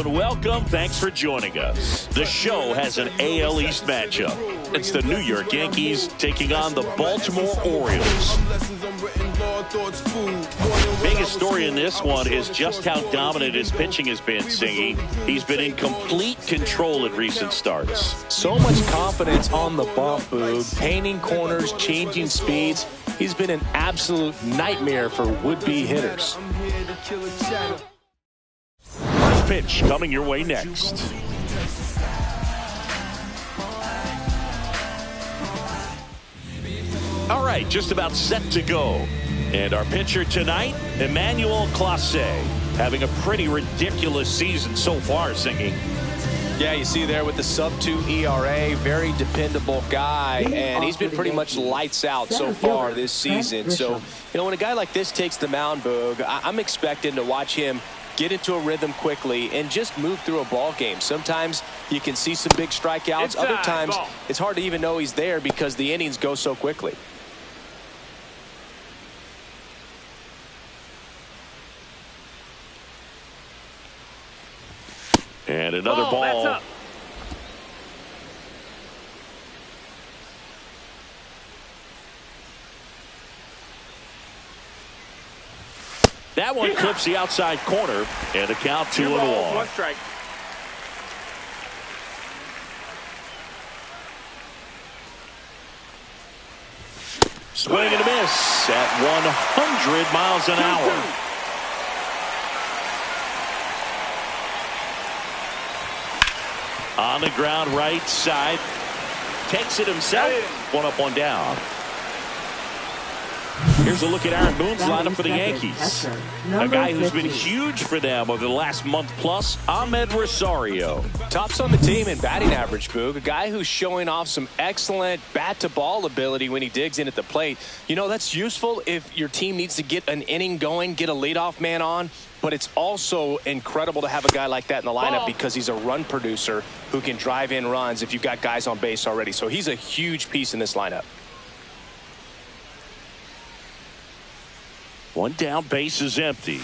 and welcome. Thanks for joining us. The show has an AL East matchup. It's the New York Yankees taking on the Baltimore Orioles. Biggest story in this one is just how dominant his pitching has been, Singy. He's been in complete control at recent starts. So much confidence on the bump, Boog. Painting corners, changing speeds. He's been an absolute nightmare for would-be hitters. First pitch coming your way next. All right, just about set to go. And our pitcher tonight, Emmanuel Clase, having a pretty ridiculous season so far, Singy. Yeah, you see there with the sub-2 ERA, very dependable guy, and he's been pretty much lights out so far this season. So, when a guy like this takes the mound, Boog, I'm expecting to watch him get into a rhythm quickly and just move through a ball game. Sometimes you can see some big strikeouts. Other times it's hard to even know he's there because the innings go so quickly. And another ball. That one clips the outside corner, and the count 2-1. One strike. Swing and a miss at 100 miles an hour. On the ground, right side. Takes it himself. One up, one down. Here's a look at Aaron Boone's lineup for the Yankees. A guy who's been huge for them over the last month plus, Ahmed Rosario. Tops on the team in batting average, Boog. A guy who's showing off some excellent bat-to-ball ability when he digs in at the plate. That's useful if your team needs to get an inning going, get a leadoff man on. But it's also incredible to have a guy like that in the lineup because he's a run producer who can drive in runs if you've got guys on base already. So he's a huge piece in this lineup. One down, base is empty.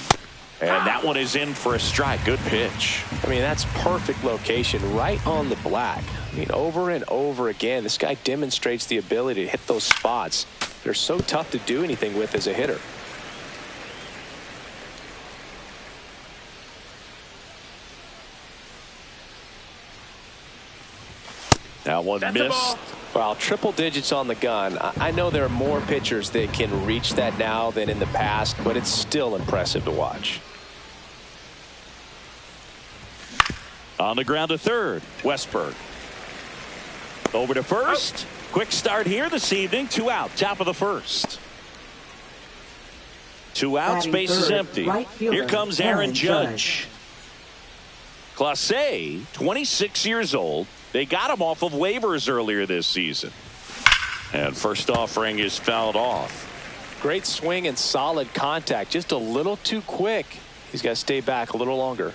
And that one is in for a strike. Good pitch. That's perfect location, right on the black. Over and over again, this guy demonstrates the ability to hit those spots. They're so tough to do anything with as a hitter. That one missed. Well, triple digits on the gun. I know there are more pitchers that can reach that now than in the past, but it's still impressive to watch. On the ground to third, Westberg. Over to first. Quick start here this evening. 2 out, top of the first. 2 outs, base is empty. Here comes Aaron Judge. Clase, 26 years old. They got him off of waivers earlier this season. And first offering is fouled off. Great swing and solid contact. Just a little too quick. He's got to stay back a little longer.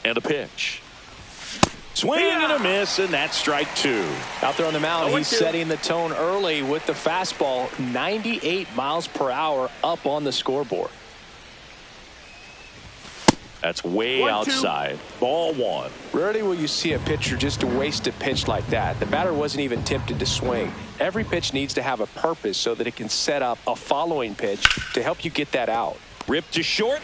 And a pitch. Swing and a miss, and that's strike 2. Out there on the mound, he's setting the tone early with the fastball. 98 miles per hour up on the scoreboard. That's way outside. Ball 1. Rarely will you see a pitcher just waste a pitch like that. The batter wasn't even tempted to swing. Every pitch needs to have a purpose so that it can set up a following pitch to help you get that out. Ripped to short.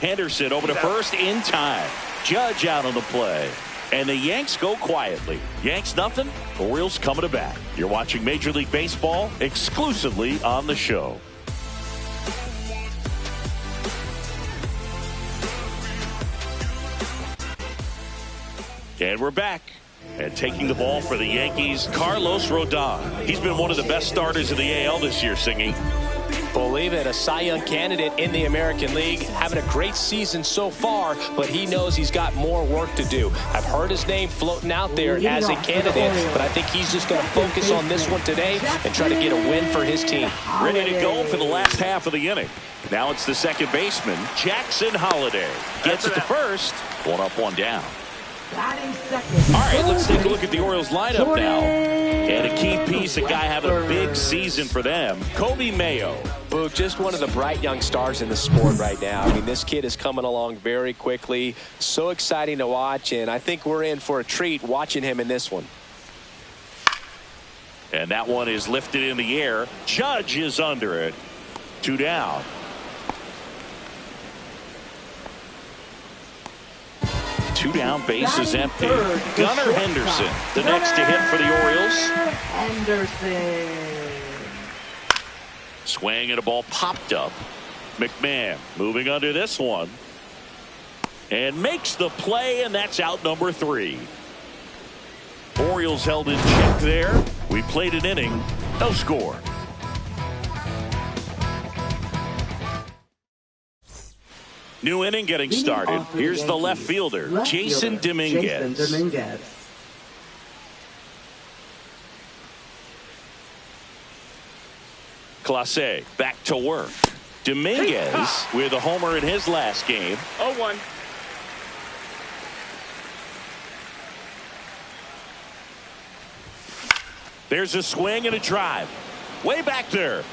Henderson over to first in time. Judge out on the play. And the Yanks go quietly. Yanks nothing. Orioles coming to bat. You're watching Major League Baseball exclusively on the show. And we're back. And taking the ball for the Yankees, Carlos Rodon. He's been one of the best starters in the AL this year, Singy. Believe it, a Cy Young candidate in the American League, having a great season so far, but he knows he's got more work to do. I've heard his name floating out there as a candidate, but I think he's just going to focus on this one today and try to get a win for his team. Ready to go for the last half of the inning. Now it's the second baseman, Jackson Holliday. Gets it to first. 1 up, 1 down. All right, let's take a look at the Orioles lineup now. And a key piece, a guy having a big season for them, Kobe Mayo. Boog, just one of the bright young stars in the sport right now. I mean, this kid is coming along very quickly. So exciting to watch, and I think we're in for a treat watching him in this one. And that one is lifted in the air. Judge is under it. 2 down. Two down, base is empty. Gunnar Henderson, the next to hit for the Orioles. Henderson. Swing and a ball popped up. McMahon moving under this one. And makes the play, and that's out number 3. Orioles held in check there. We played an inning, no score. New inning getting started. Here's the left fielder, Jason Dominguez. Clase back to work. Dominguez with a homer in his last game. 0-1. There's a swing and a drive. Way back there.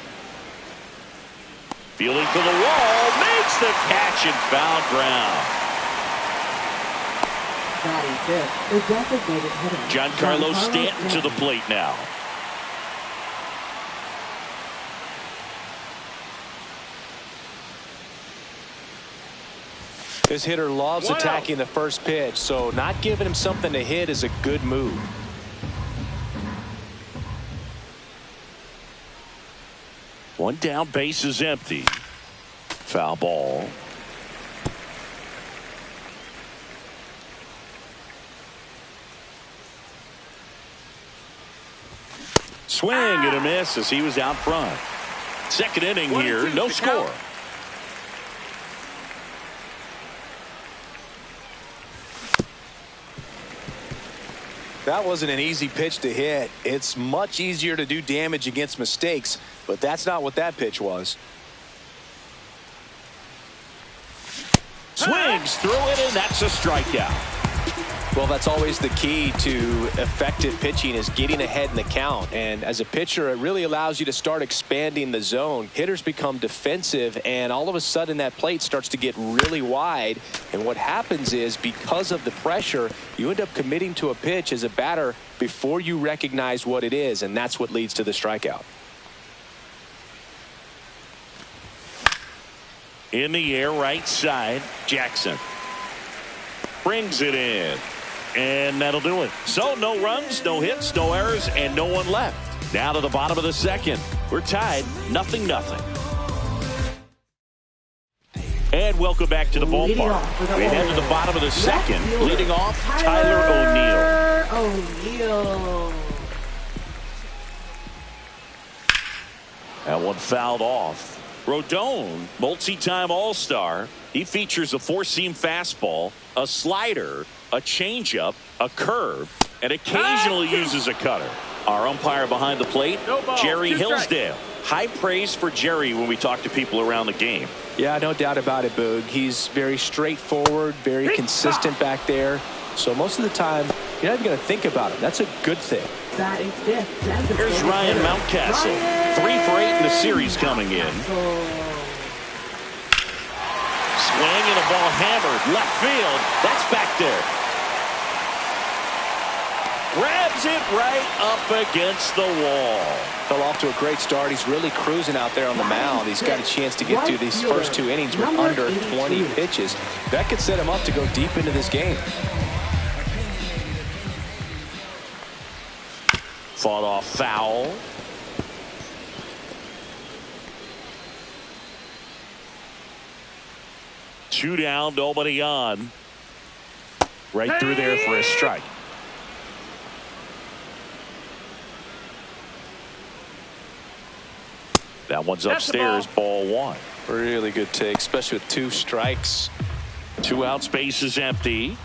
Fielding to the wall. Makes the catch and foul ground. Giancarlo Stanton to the plate now. This hitter loves attacking the first pitch, so not giving him something to hit is a good move. One down, base is empty. Foul ball. Swing and a miss as he was out front. Second inning here, no score. That wasn't an easy pitch to hit. It's much easier to do damage against mistakes, but that's not what that pitch was. Swings through it, and that's a strikeout. Well, that's always the key to effective pitching, is getting ahead in the count. And as a pitcher, it really allows you to start expanding the zone. Hitters become defensive, and all of a sudden that plate starts to get really wide. And what happens is, because of the pressure, you end up committing to a pitch as a batter before you recognize what it is, and that's what leads to the strikeout. In the air, right side, Jackson brings it in. And that'll do it. So no runs, no hits, no errors, and no one left. Now to the bottom of the second. We're tied, 0-0. And welcome back to the ballpark. We head to the bottom of the second. Leading off, Tyler O'Neill. That one fouled off. Rodon, multi-time All-Star. He features a four-seam fastball, a slider, a changeup, a curve, and occasionally uses a cutter. Our umpire behind the plate, Jerry Hillsdale. High praise for Jerry when we talk to people around the game. Yeah, no doubt about it, Boog. He's very straightforward, very consistent back there. So most of the time, you're not even going to think about him. That's a good thing. Here's Ryan Mountcastle. 3 for 8 in the series coming in. Swing and a ball hammered. Left field. That's back there. Grabs it right up against the wall. Fell off to a great start. He's really cruising out there on the mound. He's got a chance to get through these first 2 innings with under 20 pitches. That could set him up to go deep into this game. Fought off foul. Two down, nobody on. Right through there for a strike. That one's upstairs, ball 1. Really good take, especially with 2 strikes. 2 outs, base is empty.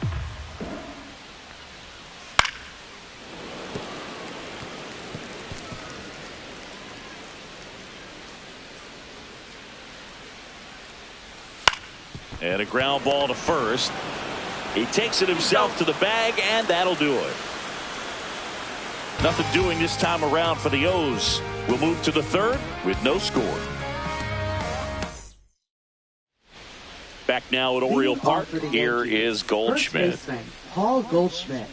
And a ground ball to first. He takes it himself to the bag, and that'll do it. Nothing doing this time around for the O's. We'll move to the third with no score. Back now at Oriole Park, here is Goldschmidt. Paul Goldschmidt.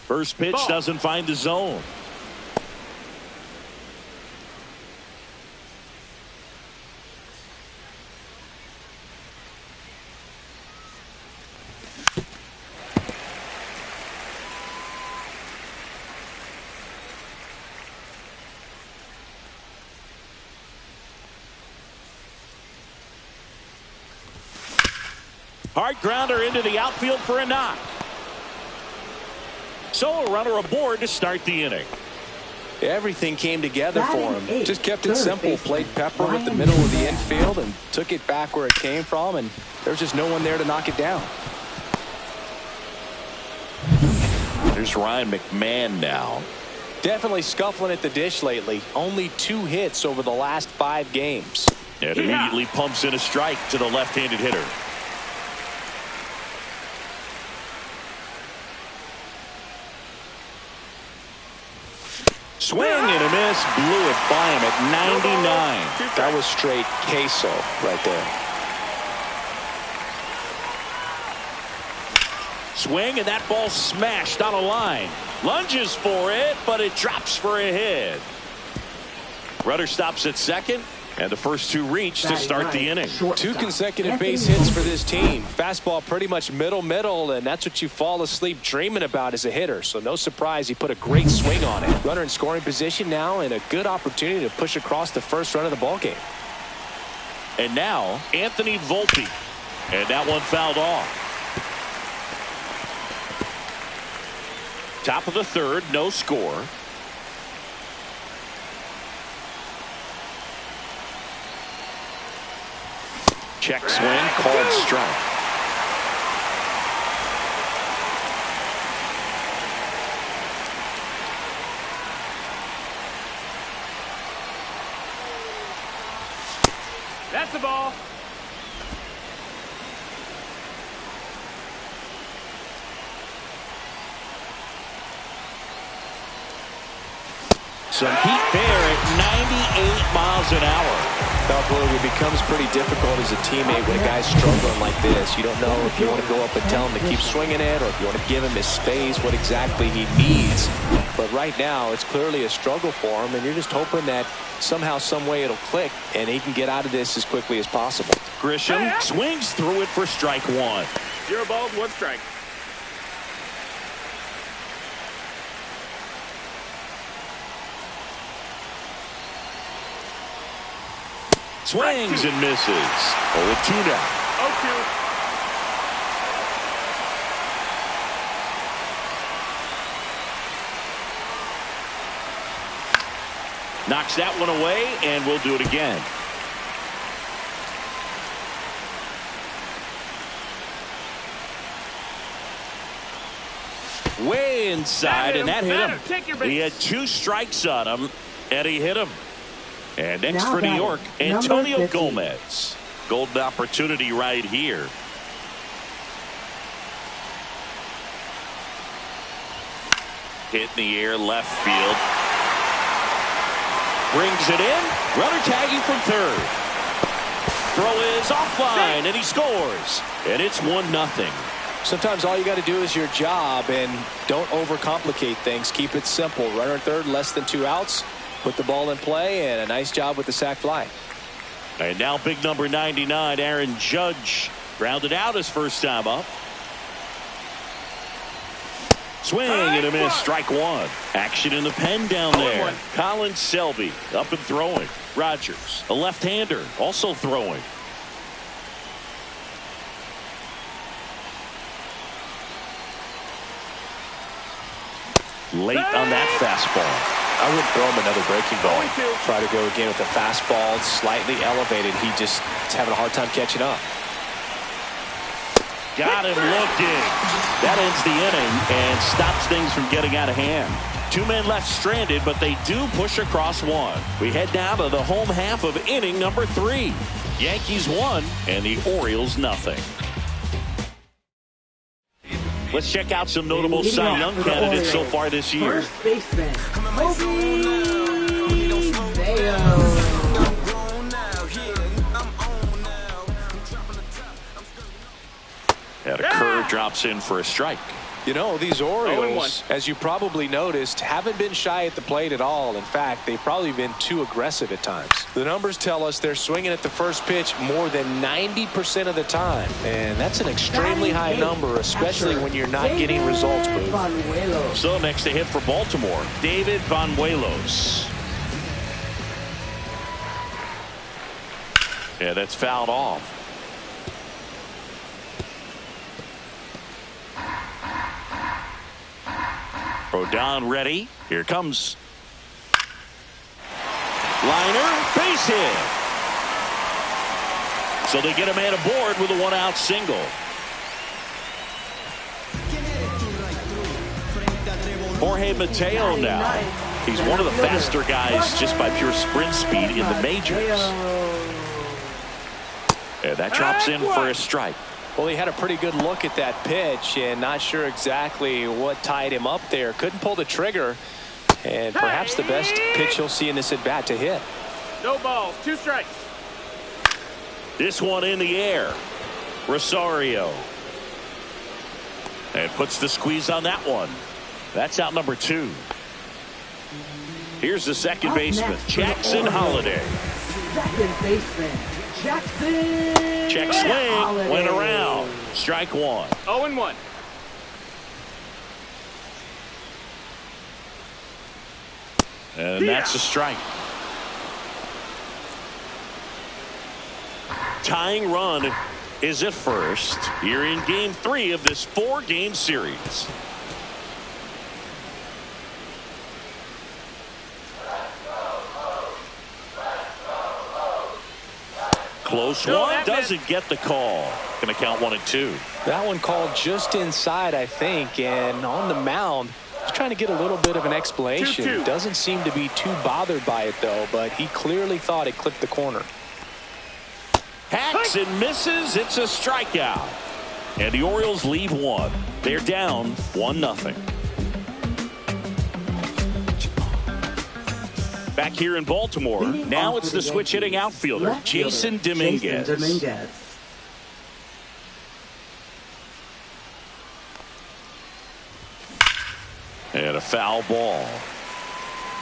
First pitch doesn't find the zone. Hard grounder into the outfield for a knock. So a runner aboard to start the inning. Everything came together for him. Just kept it simple. Played pepper with the middle of the infield and took it back where it came from, and there's just no one there to knock it down. There's Ryan McMahon now. Definitely scuffling at the dish lately. Only 2 hits over the last 5 games. And immediately pumps in a strike to the left-handed hitter. Swing and a miss, blew it by him at 99. That was straight queso right there. Swing, and that ball smashed on a line. Lunges for it, but it drops for a hit. Runner stops at second, and the first 2 reach to start the inning. 2 consecutive base hits for this team. Fastball pretty much middle, and that's what you fall asleep dreaming about as a hitter. So no surprise he put a great swing on it. Runner in scoring position now, and a good opportunity to push across the first run of the ballgame. And now Anthony Volpe, and that one fouled off. Top of the third, no score. Check swing, called strike. That's the ball. Some heat there at 98 miles an hour. It becomes pretty difficult as a teammate when a guy's struggling like this. You don't know if you want to go up and tell him to keep swinging it, or if you want to give him his space, what exactly he needs. But right now, it's clearly a struggle for him, and you're just hoping that somehow, some way it'll click, and he can get out of this as quickly as possible. Grisham swings through it for strike 1. 0 balls, 1 strike. Swings and misses. 0-2 now. 0-2. Knocks that one away, and we'll do it again. Way inside, and that hit him. He had 2 strikes on him, and he hit him. And next for New York, Antonio Gomez. Golden opportunity right here. Hit in the air, left field. Brings it in. Runner tagging from third. Throw is offline, and he scores. And it's 1-0. Sometimes all you got to do is your job, and don't overcomplicate things. Keep it simple. Runner in third, less than 2 outs. Put the ball in play, and a nice job with the sac fly. And now big number 99, Aaron Judge, grounded out his first time up. Swing and a miss, strike 1. Action in the pen down there. Colin Selby up and throwing. Rogers, a left-hander, also throwing. Late on that fastball. I wouldn't throw him another breaking ball. Try to go again with the fastball, slightly elevated. He just is having a hard time catching up. Got him looking. That ends the inning and stops things from getting out of hand. 2 men left stranded, but they do push across one. We head now to the home half of inning number 3. Yankees 1 and the Orioles nothing. Let's check out some notable Cy Young candidates so far this year. First baseman, Mayo. And a curve drops in for a strike. You know, these Orioles, as you probably noticed, haven't been shy at the plate at all. In fact, they've probably been too aggressive at times. The numbers tell us they're swinging at the first pitch more than 90% of the time. And that's an extremely high number, especially when you're not getting results, Boo. So next to hit for Baltimore, David Banuelos. Yeah, that's fouled off. Rodon ready. Here comes. Liner, base hit. So they get a man aboard with a 1-out single. Jorge Mateo now. He's one of the faster guys just by pure sprint speed in the majors. And that drops in for a strike. Well, he had a pretty good look at that pitch and not sure exactly what tied him up there. Couldn't pull the trigger, and perhaps the best pitch he'll see in this at bat to hit. No balls, 2 strikes. This one in the air. Rosario. And puts the squeeze on that one. That's out number 2. Here's the second baseman, Jackson Holliday. Second baseman, Jackson. Check swing, went around. Strike 1. 0-1. And that's a strike. Tying run is at first here in game 3 of this 4-game series. Close one, doesn't get the call. Going to count 1 and 2. That one called just inside, I think, and on the mound, he's trying to get a little bit of an explanation. 2-2. Doesn't seem to be too bothered by it, though, but he clearly thought it clipped the corner. Hacks and misses. It's a strikeout. And the Orioles leave 1. They're down 1-0. Back here in Baltimore, now it's the switch hitting outfielder, Jason Dominguez. And a foul ball.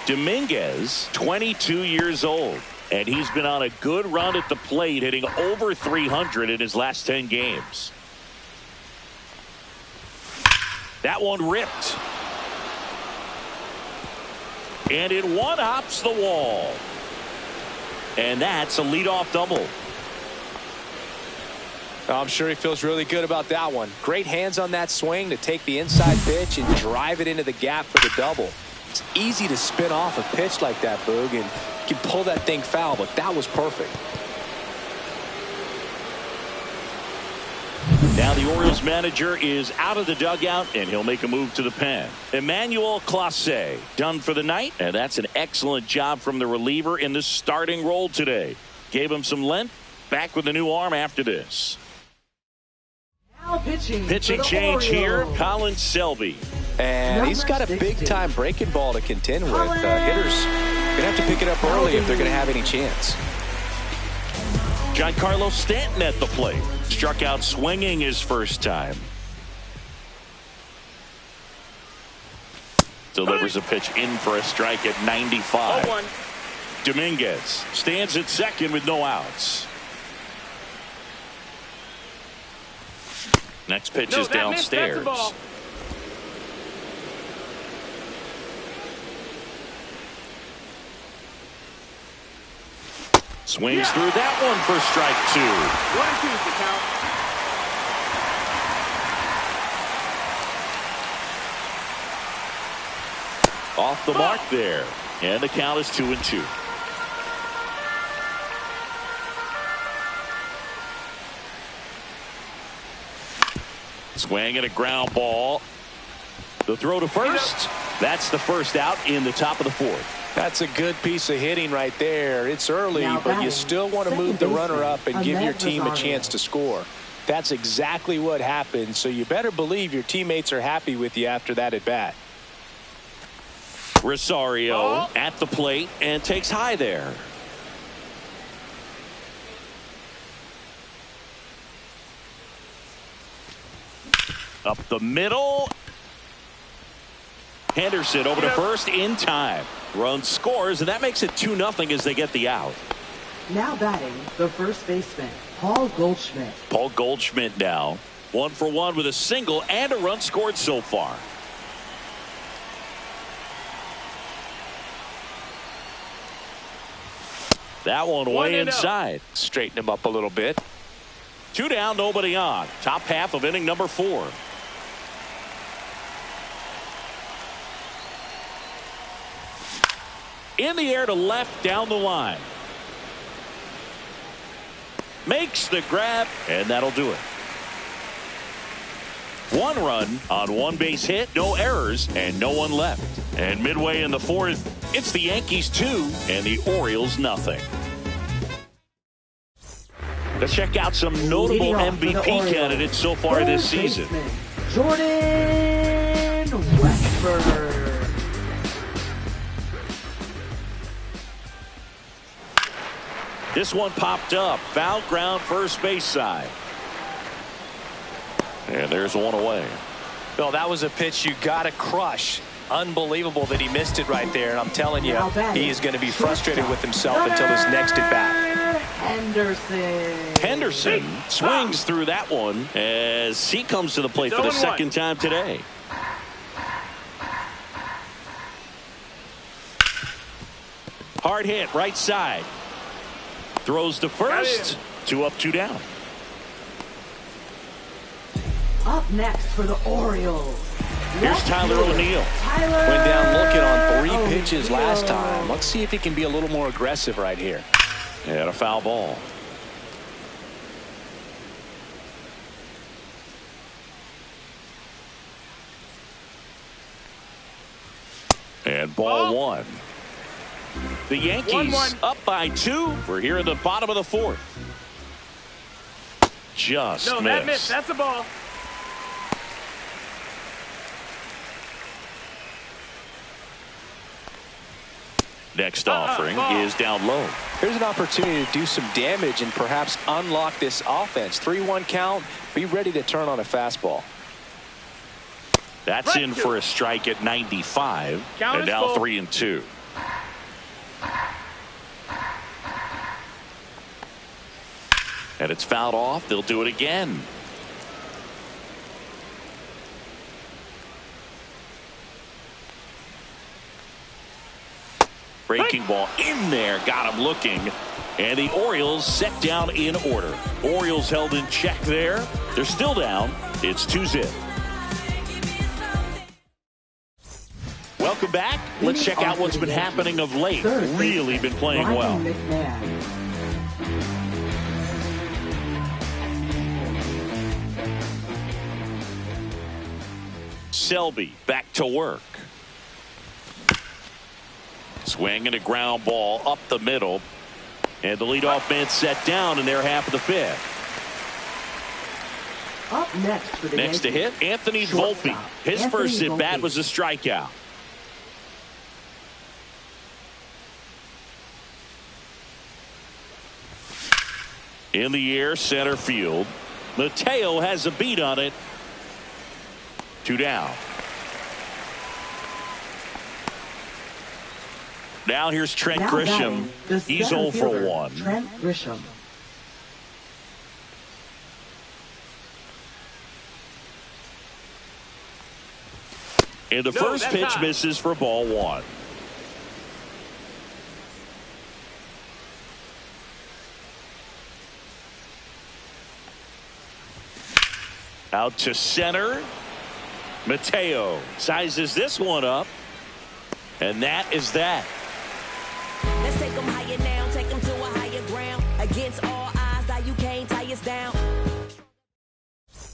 Dominguez, 22 years old, and he's been on a good run at the plate, hitting over 300 in his last 10 games. That one ripped. And it one-hops the wall. And that's a leadoff double. I'm sure he feels really good about that one. Great hands on that swing to take the inside pitch and drive it into the gap for the double. It's easy to spin off a pitch like that, Boog, and you can pull that thing foul, but that was perfect. Now the Orioles manager is out of the dugout, and he'll make a move to the pen. Emmanuel Clase done for the night, and that's an excellent job from the reliever in the starting role today. Gave him some length. Back with a new arm after this. Now pitching change here, Colin Selby. And he's got a big-time breaking ball to contend with. Hitters going to have to pick it up early if they're going to have any chance. Giancarlo Stanton at the plate. Struck out swinging his first time. Delivers a pitch in for a strike at 95. 0-1. Dominguez stands at second with no outs. Next pitch is downstairs. Swings through that one for strike 2. 1-2 the count. Off the mark there. And the count is 2-2. Swing and a ground ball. The throw to first. That's the first out in the top of the fourth. That's a good piece of hitting right there. It's early, but you still want to move the runner up and give your team a chance to score. That's exactly what happened, so you better believe your teammates are happy with you after that at bat. Rosario at the plate and takes high there. Up the middle. Henderson over to first in time. Run scores, and that makes it 2-0 as they get the out. Now batting, the first baseman, Paul Goldschmidt. Paul Goldschmidt now 1 for 1 with a single and a run scored so far. That one way inside. Straighten him up a little bit. 2 down, nobody on. Top half of inning number 4. In the air to left down the line. Makes the grab, and that'll do it. 1 run on 1 base hit, no errors, and no one left. And midway in the 4th, it's the Yankees 2 and the Orioles nothing. Let's check out some notable MVP candidates so far this season. Jordan Westburg. This one popped up. Foul ground first base side. And there's one away. Well, that was a pitch you got to crush. Unbelievable that he missed it right there. And I'm telling you, he is going to be frustrated with himself until his next at bat. Henderson swings through that one as he comes to the plate for the second time today. Hard hit right side. Throws to first. 2 up, 2 down. Up next for the Orioles. Here's Tyler O'Neill. Went down looking on 3 pitches last time. Let's see if he can be a little more aggressive right here. And a foul ball. And ball 1. The Yankees up by 2. We're here in the bottom of the 4th. Just missed. That missed. That's a ball. Next offering is down low. Here's an opportunity to do some damage and perhaps unlock this offense. 3-1 count. Be ready to turn on a fastball. That's in for a strike at 95. And now 3-2. And it's fouled off. They'll do it again. Breaking ball in there. Got him looking. And the Orioles set down in order. Orioles held in check there. They're still down. It's 2-0. Welcome back. Let's check out what's been happening of late. Really been playing well. Selby back to work. Swing and a ground ball up the middle. And the leadoff man set down in their half of the 5th. Up next for the Next to hit, Anthony Volpe. His first at bat was a strikeout. In the air, center field. Mateo has a beat on it. 2 down. Now here's Trent Grisham. He's 0 for 1. Trent Grisham. And the first pitch misses for ball 1. Out to center. Mateo sizes this one up. And that is that. Let's take them higher now, take them to a higher ground. Against all odds, that you can't tie us down.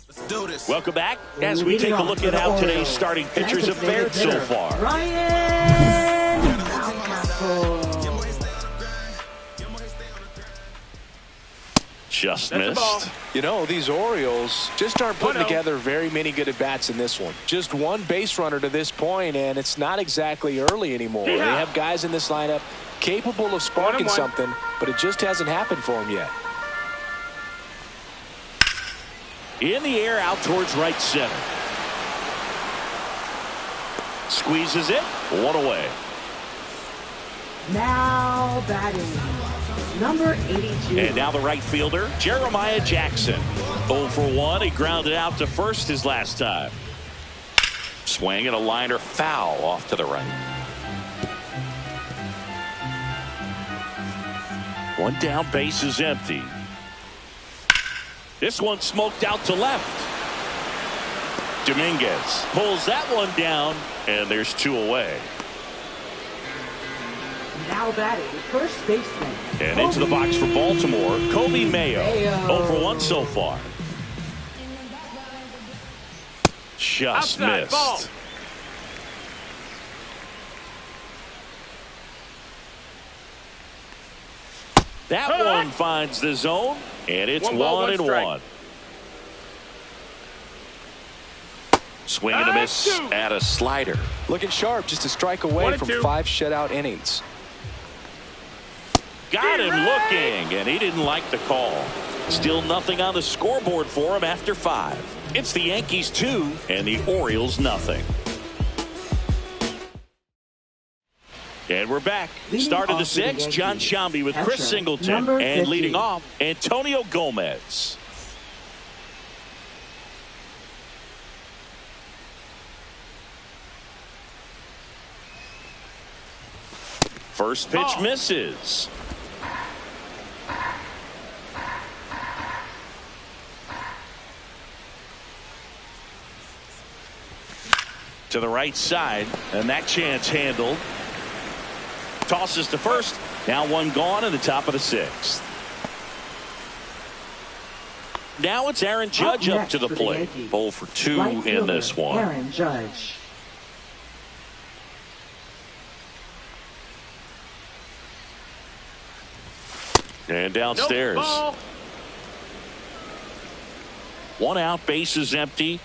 Let's do Welcome back as we take a look at how today's starting pitchers have fared so far. Ryan Mountcastle. Just That's the ball. missed. You know, these Orioles just aren't putting together very many good at-bats in this one. Just one base runner to this point, and it's not exactly early anymore. Yeah. They have guys in this lineup capable of sparking 1-1. something, but it just hasn't happened for them yet. In the air, out towards right center. Squeezes it. One away. Now batting, number 82. And now the right fielder, Jeremiah Jackson. 0 for 1. He grounded out to first his last time. Swing and a liner foul off to the right. One down, base is empty. This one smoked out to left. Dominguez pulls that one down, and there's 2 away. Now batting, first baseman. And into the box for Baltimore, Kobe Mayo. 0 for 1 so far. Just Outside, missed. ball. That one finds the zone, and it's 1 ball, 1 and 1 strike. 1. Swing and a miss 2. at a slider. Looking sharp, just a strike away 1 and from 2. 5 shutout innings. Got him looking, and he didn't like the call. Still nothing on the scoreboard for him after 5. It's the Yankees 2 and the Orioles nothing. And we're back. Leading Start of the off for the 6th, John Yankees, Shambi with Chris catcher, Singleton. number And 50. leading off, Antonio Gomez. First pitch Ball. misses. To the right side, and that chance handled. Tosses to first. Now 1 gone in the top of the 6th. Now it's Aaron Judge up to the plate. 0 for 2 Right in fielder, this one. Aaron Judge. And downstairs. Nope, ball. 1 out, base is empty.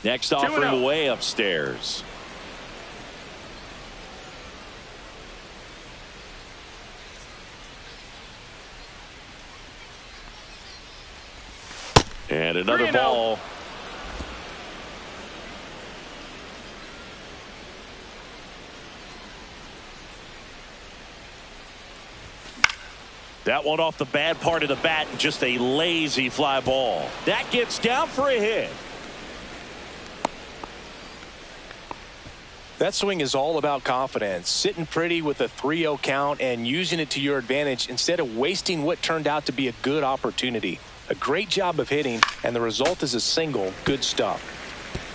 Next offering 2-0. away upstairs. And another 3-0. ball. That one off the bad part of the bat, just a lazy fly ball. That gets down for a hit. That swing is all about confidence, sitting pretty with a 3-0 count and using it to your advantage instead of wasting what turned out to be a good opportunity. A great job of hitting, and the result is a single. Good stuff.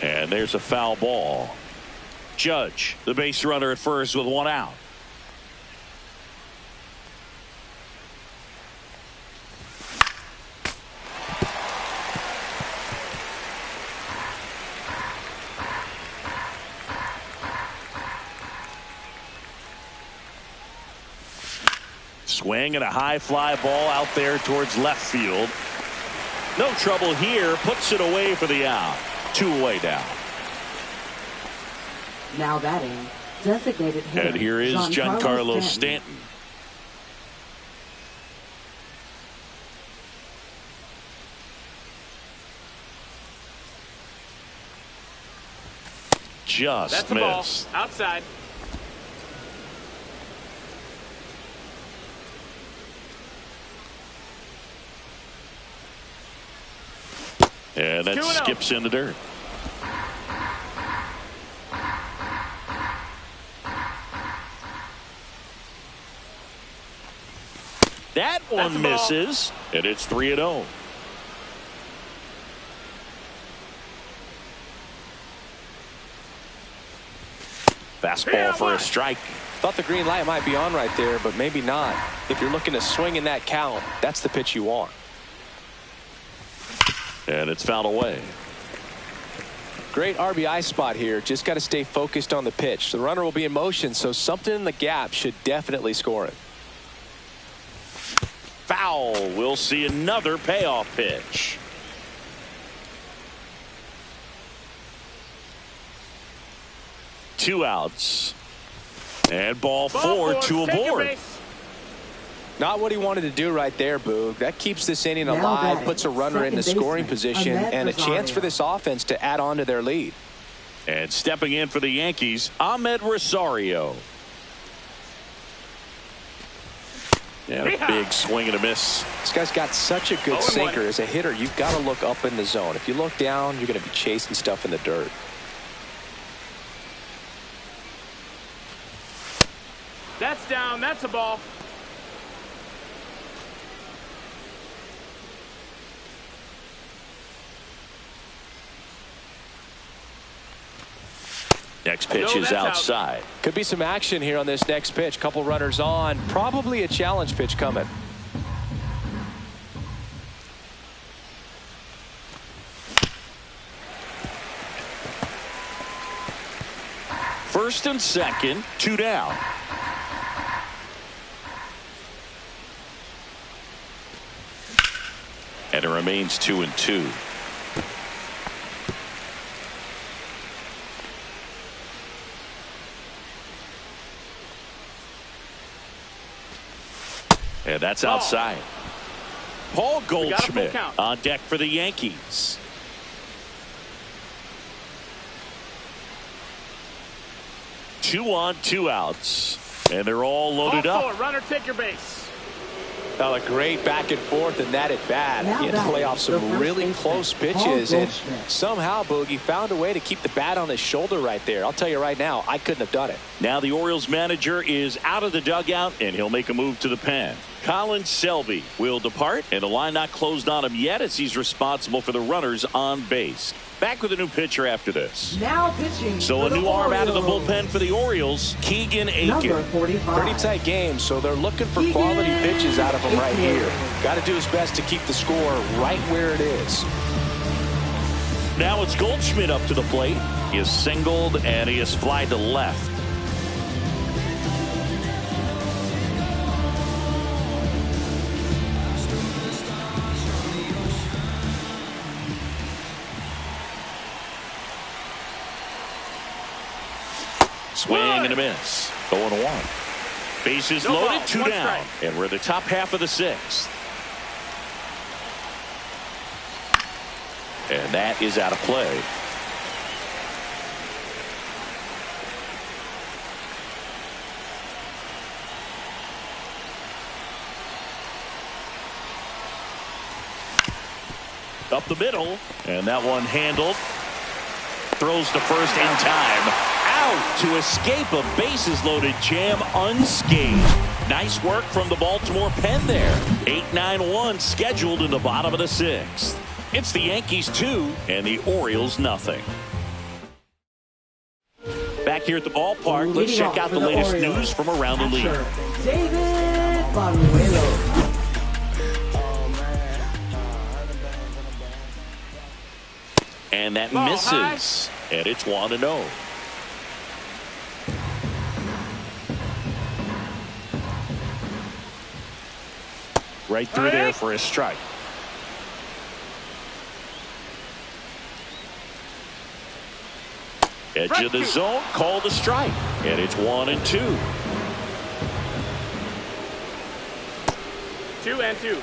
And there's a foul ball. Judge, the base runner at first with 1 out. Swing and a high fly ball out there towards left field. No trouble here. Puts it away for the out. 2 away now. Now batting, designated hitter. And here is Giancarlo Stanton. Just That's the ball. missed. Outside. And that 2-0. skips in the dirt. That one That's the ball. misses, and it's 3-0. Fastball for a strike. Thought the green light might be on right there, but maybe not. If you're looking to swing in that count, that's the pitch you want. And it's fouled away. Great RBI spot here. Just got to stay focused on the pitch. The runner will be in motion, so something in the gap should definitely score it. Foul. We'll see another payoff pitch. Two outs. And ball four to a board. Not what he wanted to do right there, Boog. That keeps this inning alive, puts a runner in the scoring position, and a chance for this offense to add on to their lead. And stepping in for the Yankees, Ahmed Rosario. And a big swing and a miss. This guy's got such a good sinker. As a hitter, you've got to look up in the zone. If you look down, you're going to be chasing stuff in the dirt. That's down. That's a ball. Next pitch is outside. Could be some action here on this next pitch. Couple runners on. Probably a challenge pitch coming. First and second, two down. And it remains 2-2. And that's outside. Paul Goldschmidt on deck for the Yankees. Two on, two outs. And they're all loaded up. Runner, take your base. A great back and forth and that at bat. He had to play off some really close pitches, and somehow Boogie found a way to keep the bat on his shoulder right there. I'll tell you right now, I couldn't have done it. Now the Orioles manager is out of the dugout, and he'll make a move to the pen. Colin Selby will depart, and the line not closed on him yet as he's responsible for the runners on base. Back with a new pitcher after this. Now pitching. So a new arm out of the bullpen for the Orioles, Keegan Aiken. Pretty tight game, so they're looking for quality pitches out of him right here. Got to do his best to keep the score right where it is. Now it's Goldschmidt up to the plate. He is singled and he is fly to left. Swing and a miss. 0-1. Bases loaded, two down. And we're in the top half of the sixth. And that is out of play. Up the middle. And that one handled. Throws to first in time. Out to escape a bases loaded jam unscathed. Nice work from the Baltimore pen there. 8-9-1 scheduled in the bottom of the sixth. It's the Yankees 2 and the Orioles nothing. Back here at the ballpark, let's check out the latest news from around the league. David Banuelo. And that misses. And it's 1-0. Right through there for a strike. Edge of the zone, called a strike. And it's 1-2. 2-2.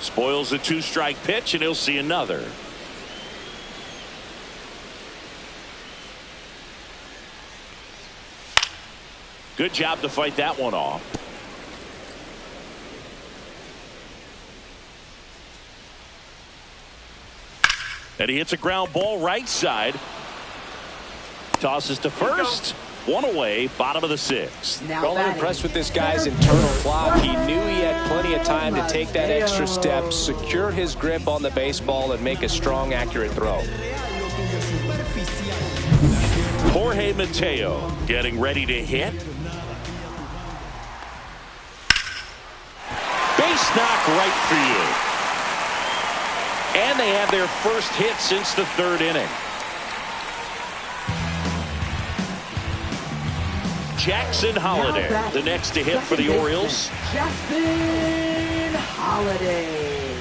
Spoils the two-strike pitch, and he'll see another. Good job to fight that one off. And he hits a ground ball right side. Tosses to first. One away, bottom of the sixth. Well, I'm impressed with this guy's internal clock. He knew he had plenty of time to take that extra step, secure his grip on the baseball, and make a strong, accurate throw. Jorge Mateo getting ready to hit. Base knock right for you. And they have their first hit since the third inning. Jackson Holliday, the next to hit for the Orioles. Jackson Holliday.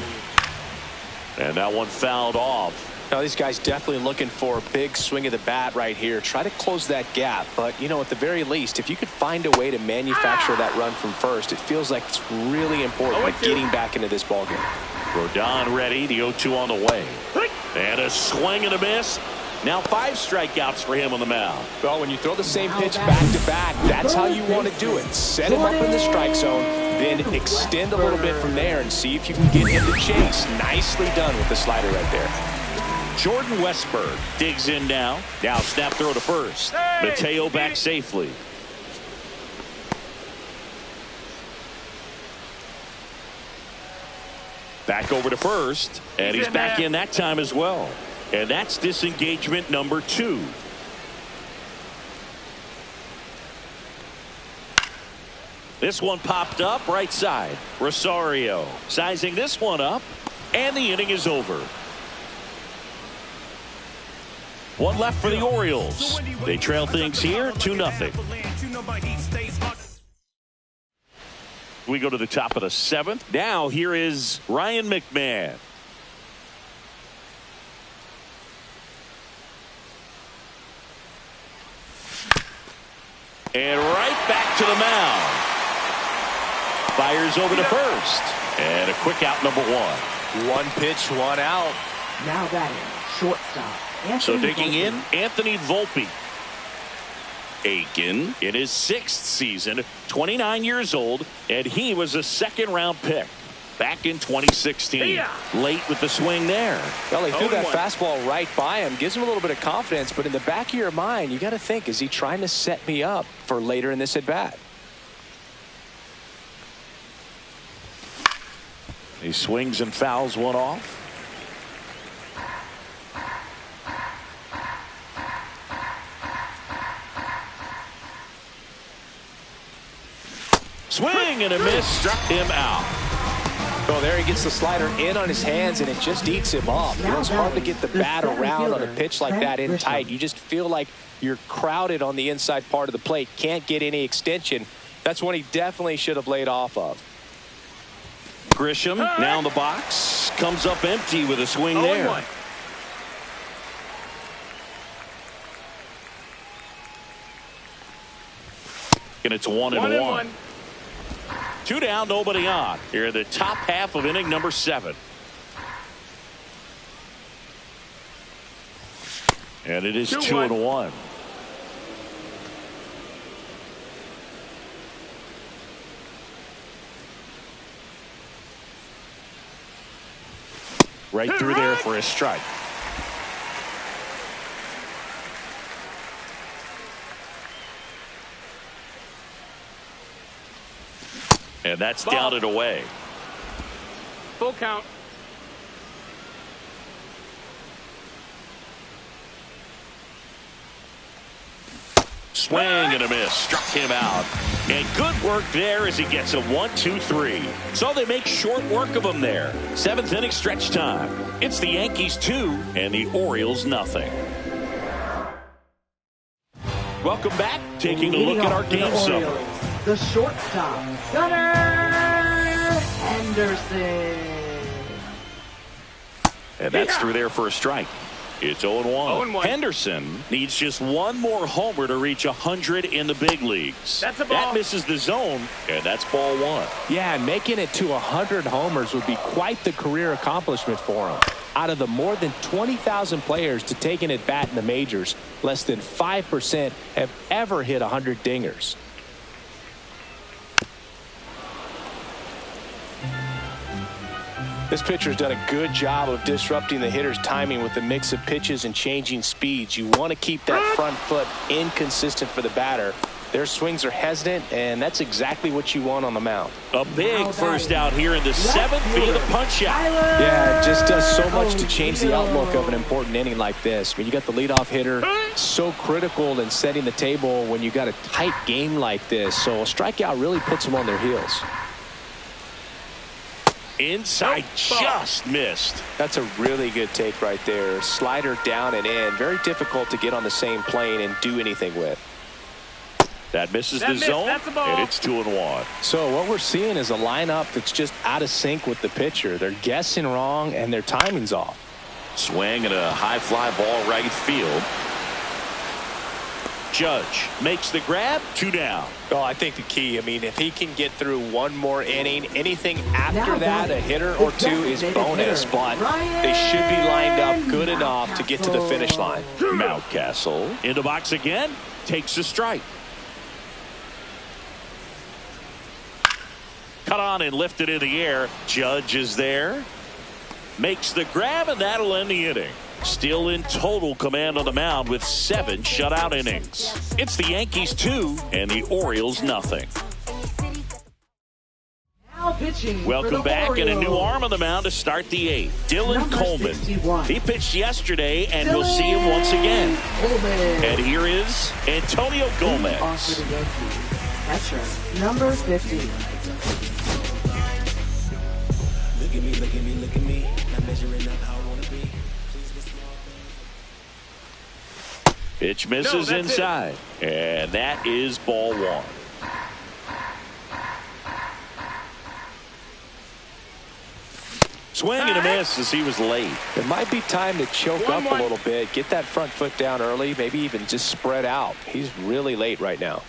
And that one fouled off. Now, these guys definitely looking for a big swing of the bat right here. Try to close that gap. But, you know, at the very least, if you could find a way to manufacture that run from first, it feels like it's really important getting back into this ballgame. Rodon ready. The 0-2 on the way. And a swing and a miss. Now 5 strikeouts for him on the mound. Well, when you throw the same pitch back to back, that's how you want to do it. Set him up in the strike zone, then extend a little bit from there and see if you can get him to chase. Nicely done with the slider right there. Jordan Westberg digs in now. Now snap throw to first. Mateo back safely. Back over to first, and he's back in that time as well. And that's disengagement number 2. This one popped up right side. Rosario sizing this one up, and the inning is over. One left for the Orioles. They trail things here 2-0. We go to the top of the 7th. Now here is Ryan McMahon. And right back to the mound. Fires over to first. And a quick out, number 1. One pitch, one out. Now batting, shortstop. So digging in, Anthony Volpe. Aiken in his 6th season, 29 years old, and he was a 2nd-round pick back in 2016. Late with the swing there. Well, he threw that fastball right by him. Gives him a little bit of confidence, but in the back of your mind, you got to think, is he trying to set me up for later in this at-bat? He swings and fouls one off. Swing and a miss, struck him out. Oh, there he gets the slider in on his hands, and it just eats him up. You know, it's hard to get the bat around on a pitch like that in tight. You just feel like you're crowded on the inside part of the plate. Can't get any extension. That's one he definitely should have laid off of. Grisham now in the box. Comes up empty with a swing there. And it's 1-1. 2 down, nobody on. Here in the top half of inning number 7. And it is 2-1. Right through there for a strike. And that's down and away. Full count. Swing and a miss. Struck him out. And good work there as he gets a 1-2-3. So they make short work of him there. 7th inning stretch time. It's the Yankees 2 and the Orioles nothing. Welcome back. Taking a look at our game summary. The shortstop, Gunnar Henderson. And that's through there for a strike. It's 0-1. Henderson needs just one more homer to reach 100 in the big leagues. That's a ball. That misses the zone, and that's ball 1. Yeah, and making it to 100 homers would be quite the career accomplishment for him. Out of the more than 20,000 players to take an at-bat in the majors, less than 5% have ever hit 100 dingers. This pitcher's done a good job of disrupting the hitter's timing with the mix of pitches and changing speeds. You want to keep that front foot inconsistent for the batter. Their swings are hesitant, and that's exactly what you want on the mound. A big first out here in the 7th via the punch out. Yeah, it just does so much to change the outlook of an important inning like this. When you got the leadoff hitter, so critical in setting the table when you got a tight game like this. So a strikeout really puts them on their heels. Inside, just missed. That's a really good take right there. Slider down and in. Very difficult to get on the same plane and do anything with. That misses the zone, and it's 2-1. So what we're seeing is a lineup that's just out of sync with the pitcher. They're guessing wrong, and their timing's off. Swing and a high fly ball right field. Judge makes the grab, 2 down. Oh, I think the key, I mean, if he can get through one more inning, anything after that, a hitter or two is bonus, but they should be lined up good enough to get to the finish line. Mountcastle in the box again, takes a strike. Cut on and lifted in the air. Judge is there. Makes the grab, and that'll end the inning. Still in total command on the mound with 7 shutout innings. It's the Yankees 2 and the Orioles nothing. Now pitching. Welcome back, and a new arm on the mound to start the 8th. Dylan Coleman. 61. He pitched yesterday, and we'll see him once again. And here is Antonio Gomez. Off for the Yankees. Catcher, number 50. Look at me, look at me, look at me. Not measuring up how I want to be. Pitch misses inside, and that is ball 1. Swing and a miss as he was late. It might be time to choke up a little bit, get that front foot down early, maybe even just spread out. He's really late right now.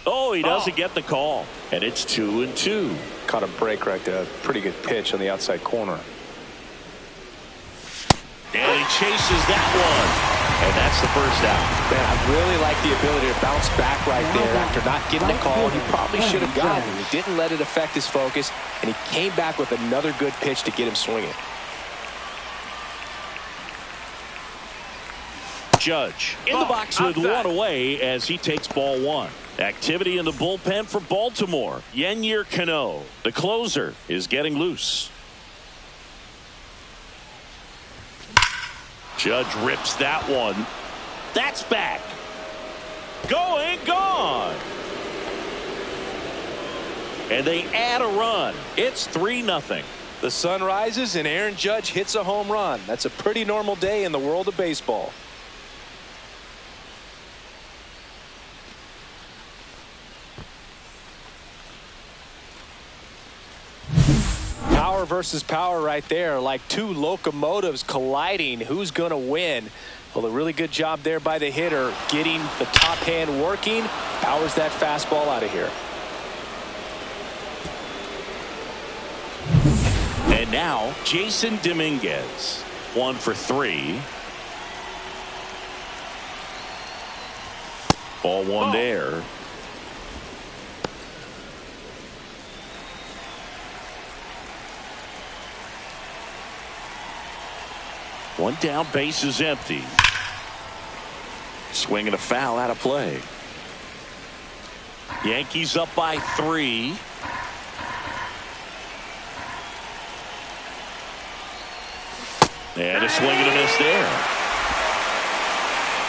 Oh, he doesn't get the call, and it's 2-2. Caught a break right there. Pretty good pitch on the outside corner. And he chases that one, and that's the first out. Man, I really like the ability to bounce back right there after not getting the call. He probably should have gotten it. He didn't let it affect his focus, and he came back with another good pitch to get him swinging. Judge in the box with 1 away as he takes ball 1. Activity in the bullpen for Baltimore. Yennier Cano, the closer, is getting loose. Judge rips that one. That's back. Going, gone. And they add a run. It's 3-0. The sun rises and Aaron Judge hits a home run. That's a pretty normal day in the world of baseball. Power versus power right there, like two locomotives colliding. Who's going to win? Well, a really good job there by the hitter, getting the top hand working. Powers that fastball out of here. And now Jason Dominguez, 1 for 3. Ball 1 there. One down, base is empty. Swing and a foul out of play. Yankees up by 3. And a swing and a miss there.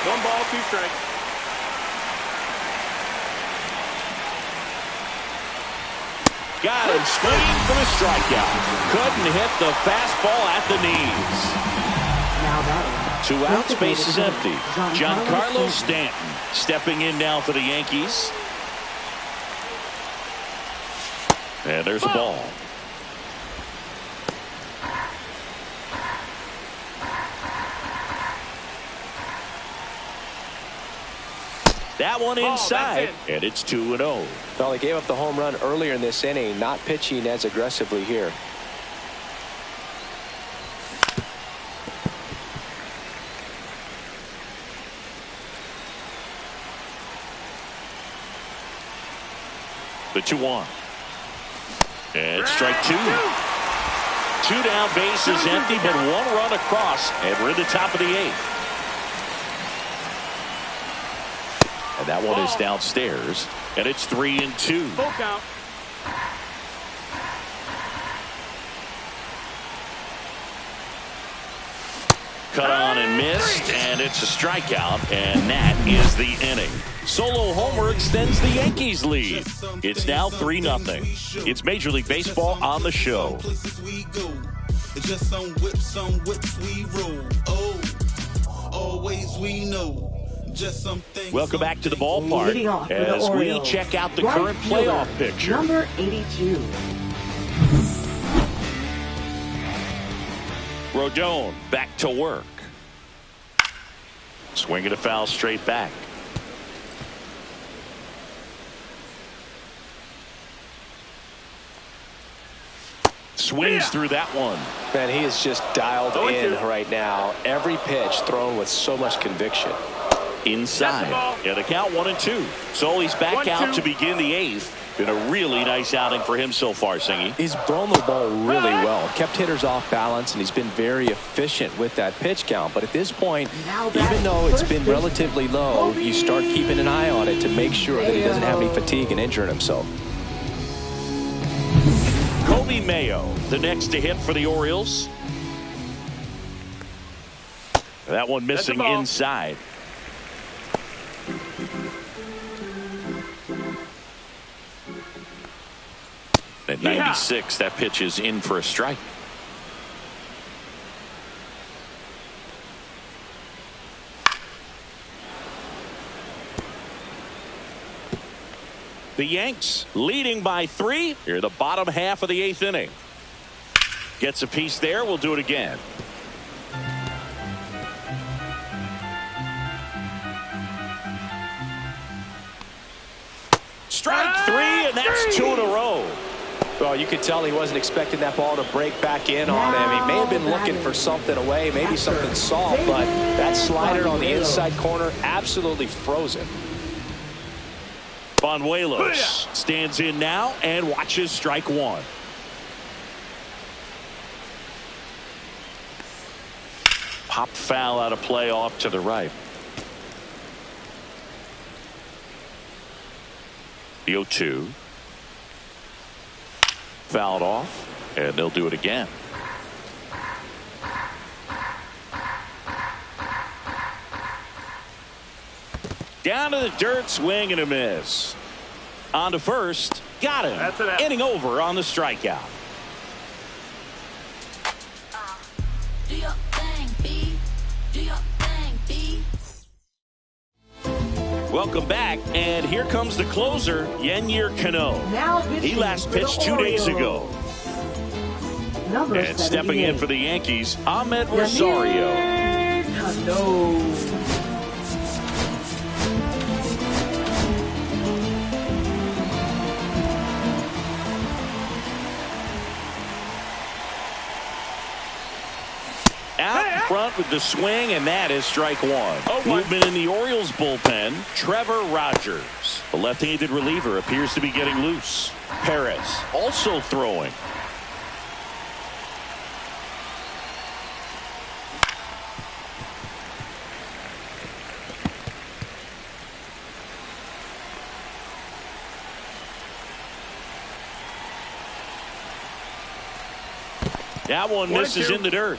1 ball, 2 strikes. Got him swinging for the strikeout. Couldn't hit the fastball at the knees. Now batting. 2 outs, base is empty. Giancarlo Stanton stepping in now for the Yankees. And there's a ball. That one inside, and it's 2-0. Well, he gave up the home run earlier in this inning, not pitching as aggressively here. The 2-1. And strike two. Two down, bases empty, but one run across, and we're in the top of the eighth. And that one is downstairs, and it's 3-2. Full count. Cut on and missed, and it's a strikeout, and that is the inning. Solo homer extends the Yankees lead. It's now 3-0. It's Major League Baseball on the show. Just some whips we roll. Oh, always we know. Just some things. Welcome back to the ballpark as we check out the current playoff picture. Number 82. Rodon back to work. Swinging a foul straight back. Swings through that one. Man, he is just dialed in right now. Every pitch thrown with so much conviction. Inside. Yeah, the count 1-2. So he's back out to begin the eighth. Been a really nice outing for him so far, Singy. He's thrown the ball really well. Kept hitters off balance, and he's been very efficient with that pitch count. But at this point, even though it's been relatively low, you start keeping an eye on it to make sure that he doesn't have any fatigue and injuring himself. Kobe Mayo, the next to hit for the Orioles. That one missing inside. At 96, that pitch is in for a strike. The Yanks leading by 3 here in the bottom half of the eighth inning. Gets a piece there. We'll do it again. Strike 3, and that's 2 in a row. Well, you could tell he wasn't expecting that ball to break back in on him. He may have been looking for something away, maybe something soft, but that slider on the inside corner absolutely frozen. Banuelos stands in now and watches strike 1. Pop foul out of play off to the right. The 0-2. Fouled off, and they'll do it again. Down to the dirt, swing and a miss. On to first, got him. That's it. Inning over on the strikeout. Do your thing, B. Do your thing, B. Welcome back, and here comes the closer, Yennier Cano. He last pitched 2 days ago. And stepping in for the Yankees, Ahmed Rosario. Out in front with the swing, and that is strike 1. Movement in the Orioles bullpen, Trevor Rogers. The left-handed reliever appears to be getting loose. Perez also throwing. That one misses in the dirt.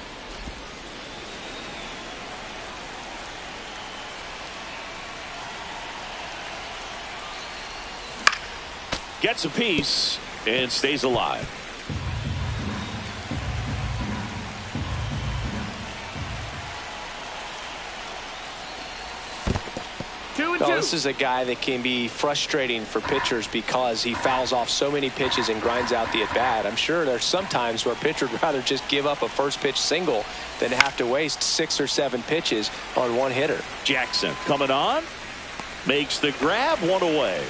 Gets a piece and stays alive. Well, this is a guy that can be frustrating for pitchers because he fouls off so many pitches and grinds out the at-bat. I'm sure there's some times where a pitcher would rather just give up a first pitch single than have to waste 6 or 7 pitches on one hitter. Jackson coming on, makes the grab, one away.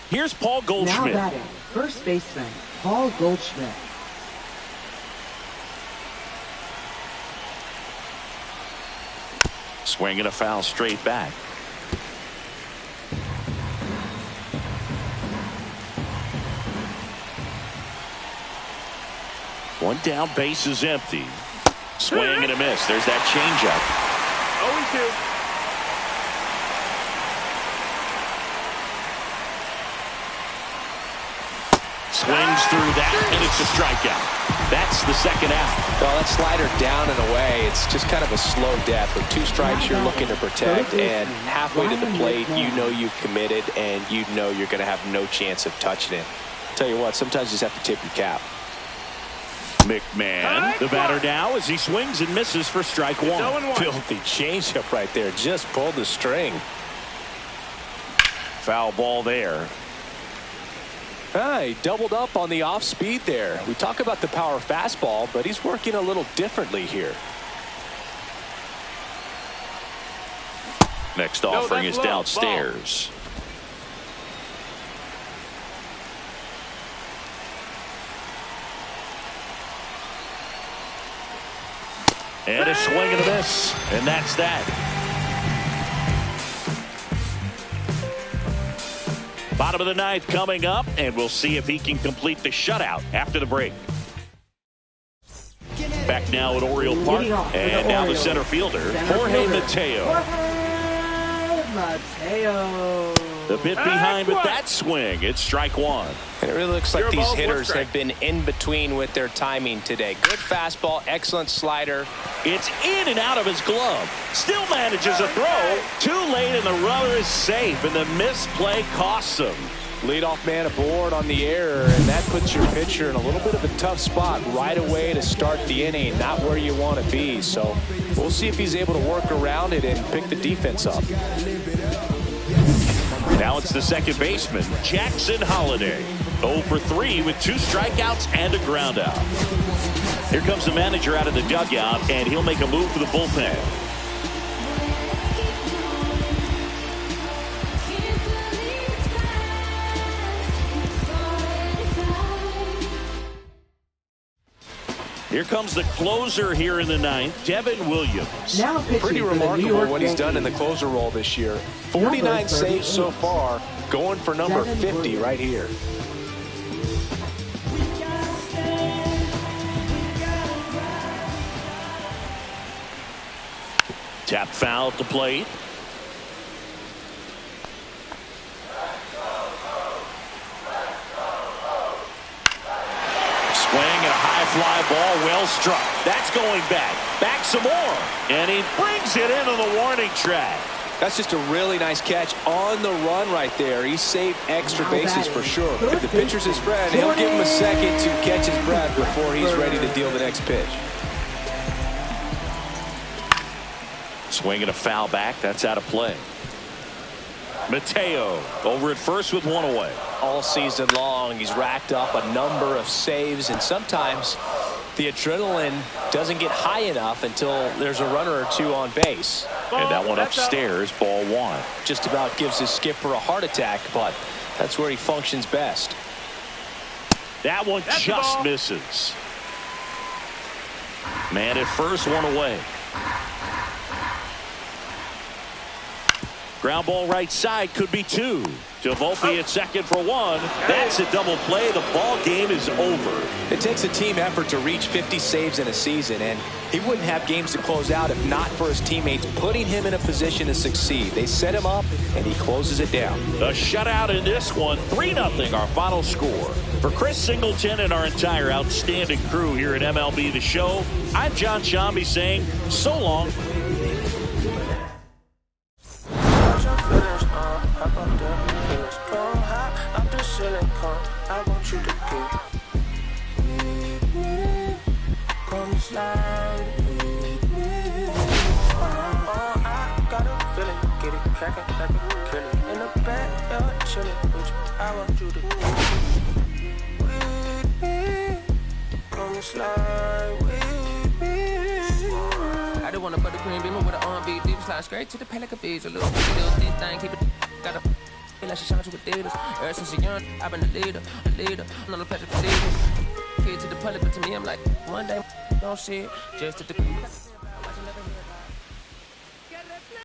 Here's Paul Goldschmidt. Now batting, first baseman, Paul Goldschmidt. Swinging a foul straight back. down, bases empty. Swing and a miss. There's that changeup. 0-2. Swings through that, and it's a strikeout. That's the second out. Well, that slider down and away, it's just kind of a slow death. With 2 strikes, you're looking to protect, and halfway to the plate, you know you've committed, and you know you're going to have no chance of touching it. Tell you what, sometimes you just have to tip your cap. McMahon, the batter now, as he swings and misses for strike 1. Filthy changeup right there. Just pulled the string. Foul ball there. He doubled up on the off speed there. We talk about the power fastball, but he's working a little differently here. Next offering is downstairs. And a swing and a miss. And that's that. Bottom of the 9th coming up, and we'll see if he can complete the shutout after the break. Back now at Oriole Park, and now the center fielder, Jorge Mateo. The bit behind with that swing. It's strike 1. And it really looks like these hitters have been in between with their timing today. Good fastball, excellent slider. It's in and out of his glove. Still manages a throw. Too late, and the runner is safe, and the misplay costs him. Leadoff man aboard on the error, and that puts your pitcher in a little bit of a tough spot right away to start the inning. Not where you want to be. So we'll see if he's able to work around it and pick the defense up. Now it's the second baseman, Jackson Holliday. 0 for 3 with 2 strikeouts and a ground out. Here comes the manager out of the dugout, and he'll make a move for the bullpen. Here comes the closer here in the 9th, Devin Williams. Now pretty remarkable what he's done in the closer role this year. 49 saves so far, going for number 50 right here. Tap foul at the plate. Swing and a high fly ball, well struck. That's going back. Back some more. And he brings it into the warning track. That's just a really nice catch on the run right there. He saved extra bases for sure. If the pitcher's his friend, he'll give him a second to catch his breath before he's ready to deal the next pitch. Swing and a foul back. That's out of play. Mateo over at first with 1 away. All season long, he's racked up a number of saves, and sometimes the adrenaline doesn't get high enough until there's a runner or 2 on base. And that one upstairs, ball 1. Just about gives his skipper a heart attack, but that's where he functions best. That one just misses. Man at first, 1 away. Ground ball right side, could be 2. To Volpe at second for 1. That's a double play. The ball game is over. It takes a team effort to reach 50 saves in a season, and he wouldn't have games to close out if not for his teammates putting him in a position to succeed. They set him up, and he closes it down. A shutout in this one, 3-0 our final score. For Chris Singleton and our entire outstanding crew here at MLB The Show, I'm John Shambi saying so long. I want you to get with me. Come slide with me. I got a feeling, get it crackin' like a killer. In the back, chillin' with you. I want you to get with me. Come slide with me. I don't want a buttercream beamer with an R&B deep slide straight to the palate of bees. A little thin thing, keep it. Got a feel like she shot you with Adidas. Ever since a young, I've been a leader. I'm not a pleasure for leaders. Kid to the public, but to me, I'm like, one day, don't see it. Just to the